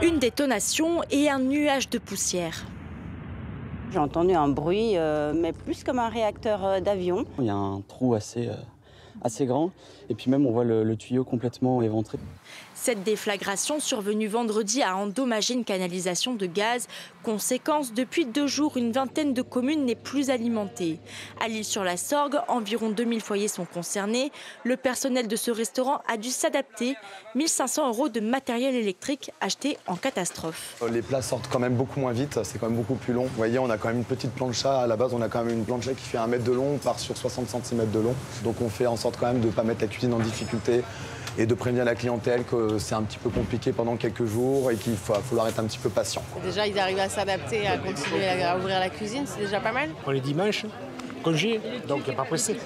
Une détonation et un nuage de poussière. J'ai entendu un bruit, mais plus comme un réacteur d'avion. Il y a un trou assez grand et puis même on voit le tuyau complètement éventré. Cette déflagration survenue vendredi a endommagé une canalisation de gaz. Conséquence, depuis 2 jours, une vingtaine de communes n'est plus alimentée. À l'Île-sur-la-Sorgue, environ 2000 foyers sont concernés. Le personnel de ce restaurant a dû s'adapter. 1 500 € de matériel électrique acheté en catastrophe. Les plats sortent quand même beaucoup moins vite, c'est quand même beaucoup plus long. Vous voyez, on a quand même une petite plancha. À la base, on a quand même une plancha qui fait 1 mètre de long, on part sur 60 cm de long. Donc on fait en sorte quand même de ne pas mettre la cuisine en difficulté et de prévenir la clientèle que c'est un petit peu compliqué pendant quelques jours et qu'il va falloir être un petit peu patient. Déjà, ils arrivent à s'adapter, à continuer à ouvrir la cuisine, c'est déjà pas mal. On est dimanche, congé, donc il n'y a pas pressé.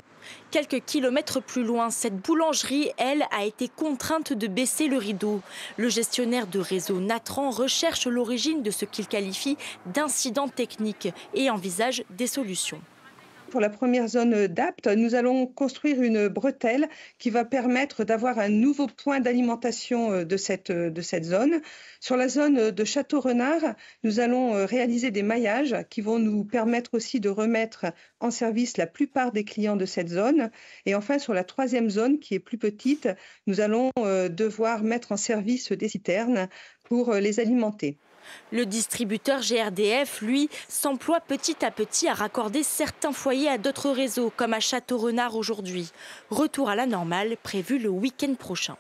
Quelques kilomètres plus loin, cette boulangerie, elle, a été contrainte de baisser le rideau. Le gestionnaire de réseau Natran recherche l'origine de ce qu'il qualifie d'incident technique et envisage des solutions. Pour la première zone d'Apt, nous allons construire une bretelle qui va permettre d'avoir un nouveau point d'alimentation de cette zone. Sur la zone de Château-Renard, nous allons réaliser des maillages qui vont nous permettre aussi de remettre en service la plupart des clients de cette zone. Et enfin, sur la 3e zone, qui est plus petite, nous allons devoir mettre en service des citernes pour les alimenter. Le distributeur GRDF, lui, s'emploie petit à petit à raccorder certains foyers à d'autres réseaux, comme à Château-Renard aujourd'hui. Retour à la normale prévu le week-end prochain.